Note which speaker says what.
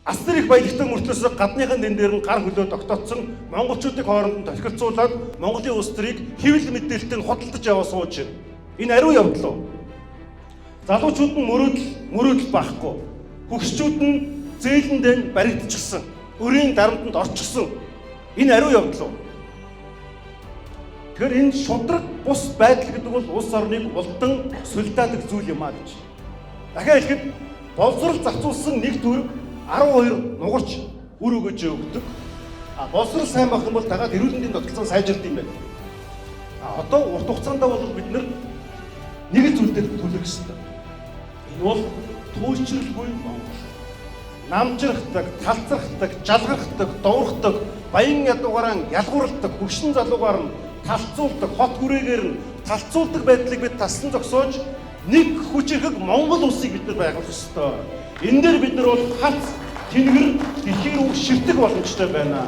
Speaker 1: Асар их баялагтай мөртлөөс гадныхын дэн дээр нь гар хөлөө тогтоцсон монголчуудын хооронд нь тохиролцуулаад Монголын улс төрийг хэвлэл мэдээлэлтэд худалдаж яваа сууж байна. Энэ ариун явдал уу? Залуучууд нь мөрөөдөл байхгүй. Хөгшчүүд нь зээлэндээ баригдчихсан. Өрийн дарамтанд орчихсон. Энэ ариун явдал уу? Тэгэхээр энэ шудраг бус байдал гэдэг бол улс орныг улдан сулдаадаг зүйл юм аа гэж. Дахиад хэлэхэд боловсрол зарцуулсан нэг төгрөг 12 нугарч үр өгөөж өгдөг. Боловсрол сайн байх юм бол дагаад эрүүл мэндийн тогтолцоо сайжирд юм байна. Одоо урт хугацаанд бол бид нэг л зүйл дээр төлөх ёстой. Энэ бол туйлшралгүй Монгол. Намжирхдаг, талцрахдаг, жалгархдаг, дуурхдаг, баян ядуугаараа ялгуурладаг, хөгшин залуугаар нь талцуулдаг, хот хүрээгээр нь талцуулдаг байдлыг бид тассан зогсоож нэг хүчирхэг Монгол улсыг бид нар байгуулах ёстой. Энэ дээр бид нар бол хац тэнгэр дэлхийн рүү шивдэг боломжтой байна.